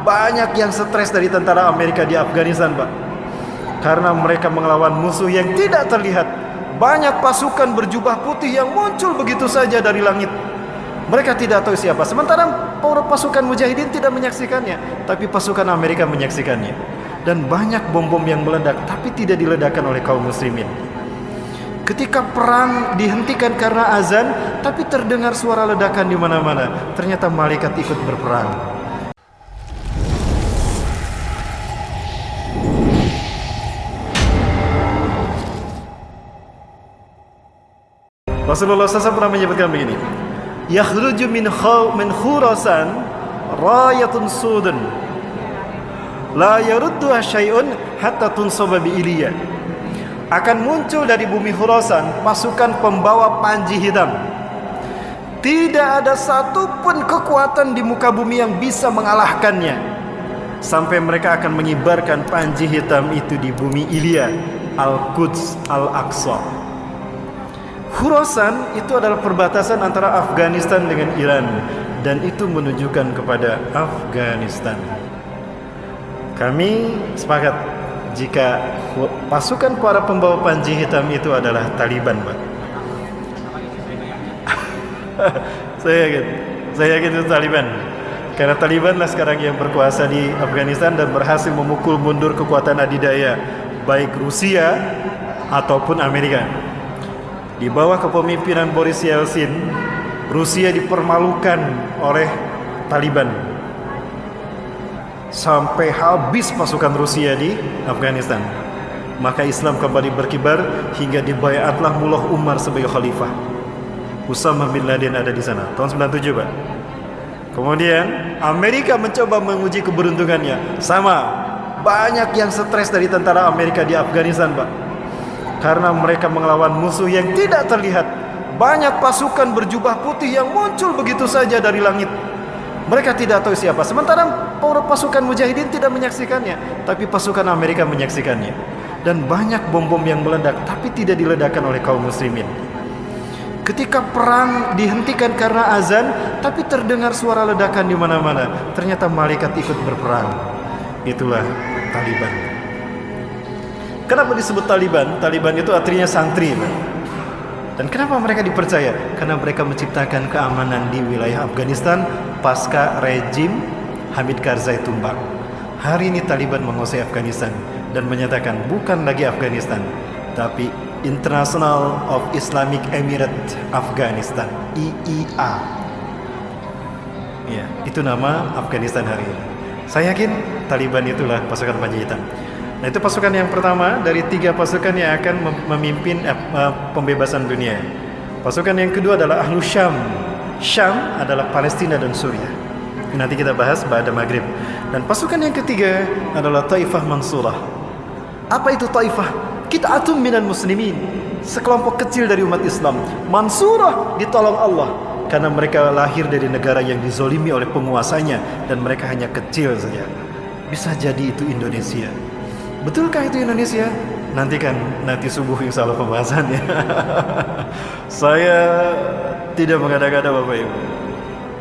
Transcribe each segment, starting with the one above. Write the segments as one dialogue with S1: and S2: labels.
S1: banyak yang stres dari tentara Amerika di Afghanistan, Pak. Karena mereka melawan musuh yang tidak terlihat. Banyak pasukan berjubah putih yang muncul begitu saja dari langit. Mereka tidak tahu siapa. Sementara pasukan mujahidin tidak menyaksikannya, tapi pasukan Amerika menyaksikannya. Dan banyak bom-bom yang meledak, tapi tidak diledakkan oleh kaum muslimin. Ketika perang dihentikan karena azan, tapi terdengar suara ledakan di mana-mana. Ternyata malaikat ikut berperang. Rasulullah SAW pernah menyebutkan begini, yakhruju min Khurasan rayatun sudun la yarudduha syai'un hatta tunsaba bi Iliya. Akan muncul dari bumi Khurasan pasukan pembawa panji hitam. Tidak ada satupun kekuatan di muka bumi yang bisa mengalahkannya, sampai mereka akan mengibarkan panji hitam itu di bumi Iliya, Al-Quds, Al-Aqsa. Khurasan itu adalah perbatasan antara Afghanistan dengan Iran, dan itu menunjukkan kepada Afghanistan. Kami sepakat jika pasukan para pembawa panji hitam itu adalah Taliban, Pak. Saya yakin itu Taliban. Karena Taliban lah sekarang yang berkuasa di Afghanistan dan berhasil memukul mundur kekuatan adidaya baik Rusia ataupun Amerika. Di bawah kepemimpinan Boris Yeltsin, Rusia dipermalukan oleh Taliban. Sampai habis pasukan Rusia di Afghanistan. Maka Islam kembali berkibar hingga dibayatlah Mullah Umar sebagai khalifah. Usama bin Laden ada di sana tahun 97, Pak. Kemudian Amerika mencoba menguji keberuntungannya. Sama, banyak yang stres dari tentara Amerika di Afghanistan, Pak. Karena mereka melawan musuh yang tidak terlihat. Banyak pasukan berjubah putih yang muncul begitu saja dari langit. Mereka tidak tahu siapa. Sementara pasukan mujahidin tidak menyaksikannya, tapi pasukan Amerika menyaksikannya. Dan banyak bom-bom yang meledak, tapi tidak diledakkan oleh kaum muslimin. Ketika perang dihentikan karena azan, tapi terdengar suara ledakan di mana-mana. Ternyata malaikat ikut berperang. Itulah Taliban. Kenapa disebut Taliban? Taliban itu artinya santri, Pak. Dan kenapa mereka dipercaya? Karena mereka menciptakan keamanan di wilayah Afghanistan pasca rejim Hamid Karzai tumbang. Hari ini Taliban menguasai Afghanistan dan menyatakan bukan lagi Afghanistan, tapi International of Islamic Emirate Afghanistan, IIA. Ya, itu nama Afghanistan hari ini. Saya yakin Taliban itulah pasukan panji hitam. Nah, itu pasukan yang pertama dari 3 pasukan yang akan memimpin pembebasan dunia. Pasukan yang kedua adalah Ahlu Syam. Syam adalah Palestina dan Suriah. Nanti kita bahas pada maghrib. Dan pasukan yang ketiga adalah Taifah Mansurah. Apa itu Taifah? Qit'atun minal muslimin. Sekelompok kecil dari umat Islam. Mansurah, ditolong Allah. Karena mereka lahir dari negara yang dizolimi oleh penguasanya. Dan mereka hanya kecil saja. Bisa jadi itu Indonesia. Betulkah itu Indonesia? Nanti subuh insya Allah pembahasannya. Saya tidak mengada-ngada Bapak Ibu.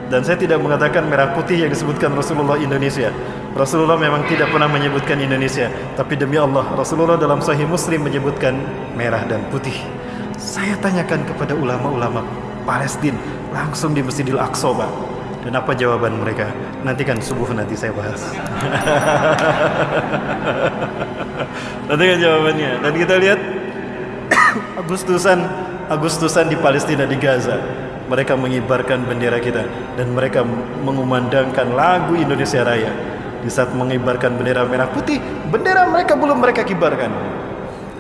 S1: Dan saya tidak mengatakan merah putih yang disebutkan Rasulullah Indonesia. Rasulullah memang tidak pernah menyebutkan Indonesia. Tapi demi Allah, Rasulullah dalam Sahih Muslim menyebutkan merah dan putih. Saya tanyakan kepada ulama-ulama Palestina langsung di Masjidil Aqsa, Pak. Dan apa jawaban mereka? Nantikan subuh nanti saya bahas. Nantikan jawabannya. Dan kita lihat Agustusan di Palestina, di Gaza. Mereka mengibarkan bendera kita dan mereka mengumandangkan lagu Indonesia Raya. Di saat mengibarkan bendera merah putih, bendera mereka belum mereka kibarkan.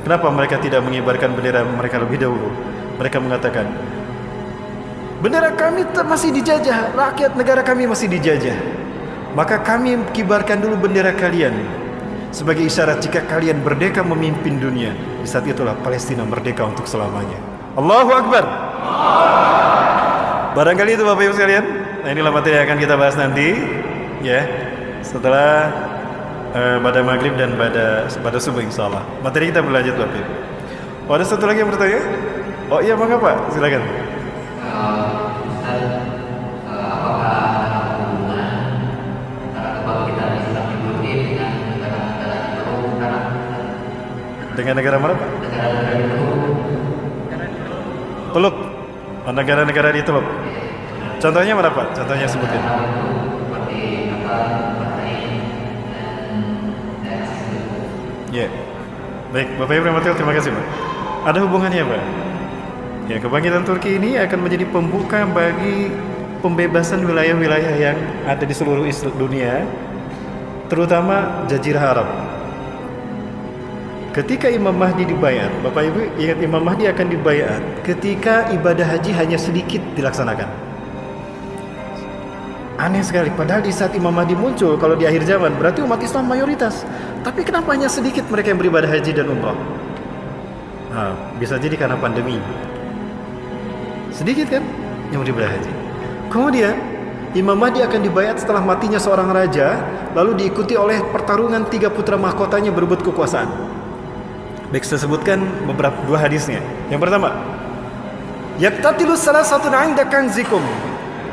S1: Kenapa mereka tidak mengibarkan bendera mereka lebih dahulu? Mereka mengatakan, bendera kami masih dijajah, rakyat negara kami masih dijajah. Maka kami kibarkan dulu bendera kalian sebagai isyarat jika kalian merdeka memimpin dunia. Di saat itulah Palestina merdeka untuk selamanya. Allahu Akbar. Barangkali itu Bapak Ibu sekalian. Nah, inilah materi yang akan kita bahas nanti, ya, setelah pada maghrib dan pada subuh insyaallah. Materi kita berlanjut Bapak Ibu. Oh, ada satu lagi yang bertanya? Oh iya, mangga Pak, silakan.
S2: Apakah hubungan antara kepala kita
S1: Dengan negara mana Pak? Teluk. Oh, negara-negara di Teluk. Contohnya mana Pak? Contohnya sebutkan. Ya. Baik, Bapak Ibu yang terima kasih Pak. Ada hubungannya Pak? Ya, kebangkitan Turki ini akan menjadi pembuka bagi pembebasan wilayah-wilayah yang ada di seluruh dunia, terutama Jazirah Arab. Ketika Imam Mahdi dibaiat, Bapak Ibu ingat Imam Mahdi akan dibaiat ketika ibadah haji hanya sedikit dilaksanakan. Aneh sekali, padahal di saat Imam Mahdi muncul, kalau di akhir zaman, berarti umat Islam mayoritas. Tapi kenapa hanya sedikit mereka yang beribadah haji dan umrah? Nah, bisa jadi karena pandemi. Sedikit kan yang beribadah haji. Kemudian Imam Mahdi akan dibaiat setelah matinya seorang raja, lalu diikuti oleh pertarungan 3 putra mahkotanya berebut kekuasaan. Baik, saya sebutkan beberapa 2 hadisnya. Yang pertama, yaqtatilus salasatun 'inda kanzikum.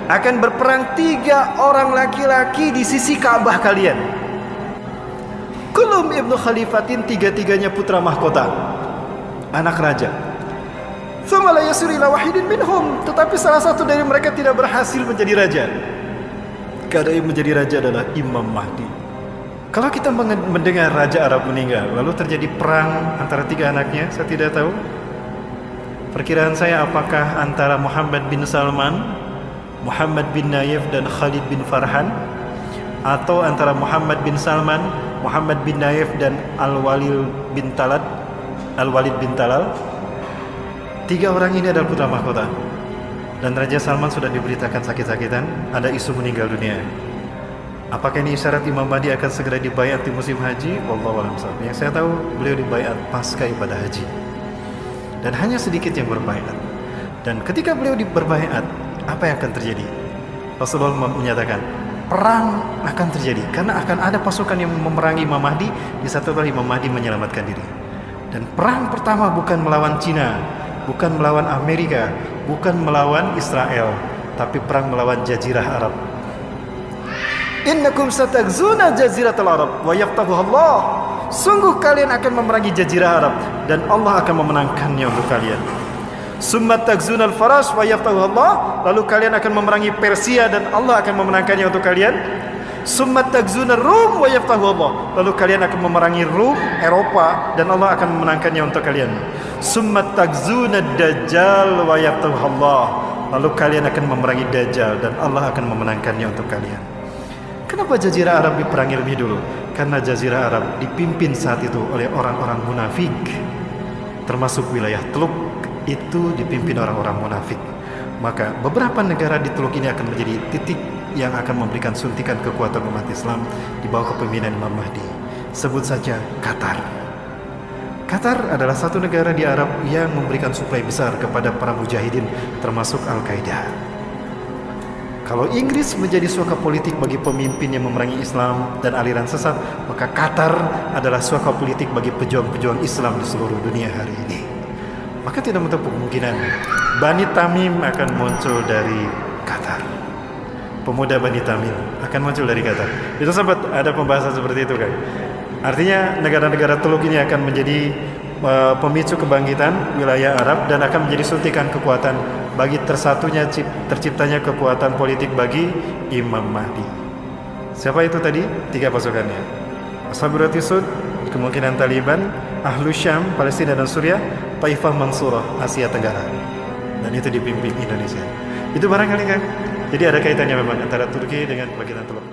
S1: Akan berperang 3 orang laki-laki di sisi Ka'bah kalian. Kulum ibnu khalifatin, 3-3-nya putra mahkota, anak raja. Thumma la yasiru ila wahidin minhum, tetapi salah satu dari mereka tidak berhasil menjadi raja. Karena yang menjadi raja adalah Imam Mahdi. Kalau kita mendengar raja Arab meninggal, lalu terjadi perang antara 3 anaknya, saya tidak tahu. Perkiraan saya apakah antara Muhammad bin Salman, Muhammad bin Nayef dan Khalid bin Farhan, atau antara Muhammad bin Salman, Muhammad bin Nayef dan Al-Walid bin Talal. 3 orang ini adalah putra mahkota. Dan Raja Salman sudah diberitakan sakit-sakitan, ada isu meninggal dunia. Apakah ini isyarat Imam Mahdi akan segera dibaiat di musim haji? Wallahu a'lam. Yang saya tahu, beliau dibaiat pasca ibadah haji. Dan hanya sedikit yang berbaiat. Dan ketika beliau berbaiat, apa yang akan terjadi? Rasulullah menyatakan, perang akan terjadi karena akan ada pasukan yang memerangi Imam Mahdi. Di satu kali Imam Mahdi menyelamatkan diri. Dan perang pertama bukan melawan Cina, bukan melawan Amerika, bukan melawan Israel, tapi perang melawan Jazirah Arab. Innakum satagzuna jaziratal Arab wa yaftahuha Allah. Sungguh kalian akan memerangi Jazirah Arab dan Allah akan memenangkannya untuk kalian. Summa tagzunal Farash wa yaftahuha Allah. Lalu kalian akan memerangi Persia dan Allah akan memenangkannya untuk kalian. Summa tagzunar Rum wa yaftahuha Allah. Lalu kalian akan memerangi Rum, Eropa, dan Allah akan memenangkannya untuk kalian. Summa tagzunad Dajjal wa yaftahuha Allah. Lalu kalian akan memerangi Dajjal dan Allah akan memenangkannya untuk kalian. Kenapa Jazirah Arab diperangi lebih dulu? Karena Jazirah Arab dipimpin saat itu oleh orang-orang munafik. Termasuk wilayah Teluk itu dipimpin orang-orang munafik. Maka beberapa negara di Teluk ini akan menjadi titik yang akan memberikan suntikan kekuatan umat Islam di bawah kepemimpinan Imam Mahdi. Sebut saja Qatar. Qatar adalah satu negara di Arab yang memberikan suplai besar kepada para mujahidin, termasuk Al-Qaeda. Kalau Inggris menjadi suaka politik bagi pemimpin yang memerangi Islam dan aliran sesat, maka Qatar adalah suaka politik bagi pejuang-pejuang Islam di seluruh dunia hari ini. Maka tidak menutup kemungkinan Bani Tamim akan muncul dari Qatar. Pemuda Bani Tamim akan muncul dari Qatar. Itu sempat ada pembahasan seperti itu kan. Artinya negara-negara Teluk ini akan menjadi pemicu kebangkitan wilayah Arab dan akan menjadi suntikan kekuatan bagi terciptanya kekuatan politik bagi Imam Mahdi. Siapa itu tadi? 3 pasukannya. Ashabul Ratisud, kemungkinan Taliban, Ahlus Syam, Palestina dan Suriah, Taifah Mansurah, Asia Tenggara. Dan itu dipimpin Indonesia. Itu barangkali kan? Jadi ada kaitannya memang antara Turki dengan kebangkitan Teluk.